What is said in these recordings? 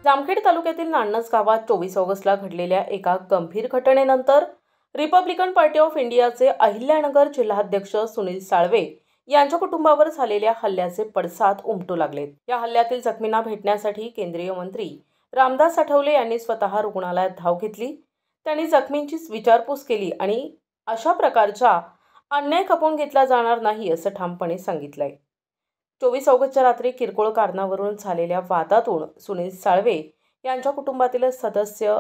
जामखेड तालुक्यातील नान्नज गावात 24 ऑगस्टला घडलेल्या एका गंभीर घटनेनंतर रिपब्लिकन पार्टी ऑफ इंडियाचे अहिल्यानगर जिल्हाध्यक्ष सुनील साळवे यांच्या कुटुंबावर झालेल्या हल्ल्याचे पडसाद उमटू लागलेत। या हल्ल्यातील जखमींना भेटण्यासाठी केंद्रीय मंत्री रामदास आठवले यांनी स्वतः रुग्णालयात धाव घेतली। त्यांनी जखमींची विचारपूस केली आणि अशा प्रकारचा अन्याय खपवून घेतला जाणार नाही असं ठामपणे सांगितलंय। 24 ऑगस्टच्या रात्री किरकोळ कारणावरून झालेल्या वादातून सुनील साळवे यांच्या कुटुंबातील सदस्य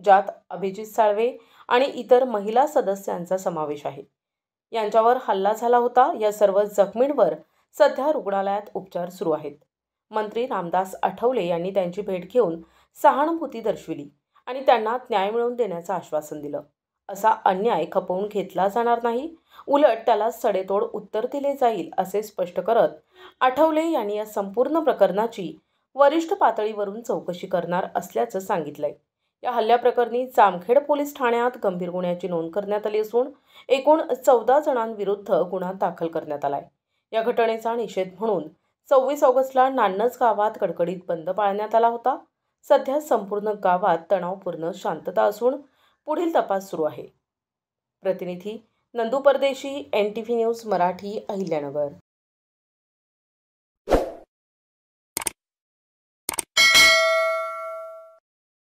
ज्यात अभिजित साळवे आणि इतर महिला सदस्यांचा समावेश आहे यांच्यावर हल्ला झाला होता। या सर्व जखमींवर सध्या रुग्णालयात उपचार सुरू आहेत। मंत्री रामदास आठवले यांनी त्यांची भेट घेऊन सहानुभूती दर्शविली आणि त्यांना न्याय मिळवून देण्याचं आश्वासन दिलं। असा अन्याय खपवून घेतला जाणार नाही, उलट त्याला सडेतोड उत्तर दिले जाईल असे स्पष्ट करत आठवले यांनी या संपूर्ण प्रकरणाची वरिष्ठ पातळीवरून चौकशी करणार असल्याचं सांगितलंय। या हल्ल्याप्रकरणी जामखेड पोलीस ठाण्यात गंभीर गुन्ह्याची नोंद करण्यात आली असून एकूण 14 जणांविरुद्ध गुन्हा दाखल करण्यात आलाय। या घटनेचा निषेध म्हणून 24 ऑगस्टला नान्नज गावात कडकडीत बंद पाळण्यात आला होता। सध्या संपूर्ण गावात तणावपूर्ण शांतता असून पुढील तपास सुरू आहे। प्रतिनिधी नंदू परदेशी, NTV न्यूज मराठी, अहिल्यानगर।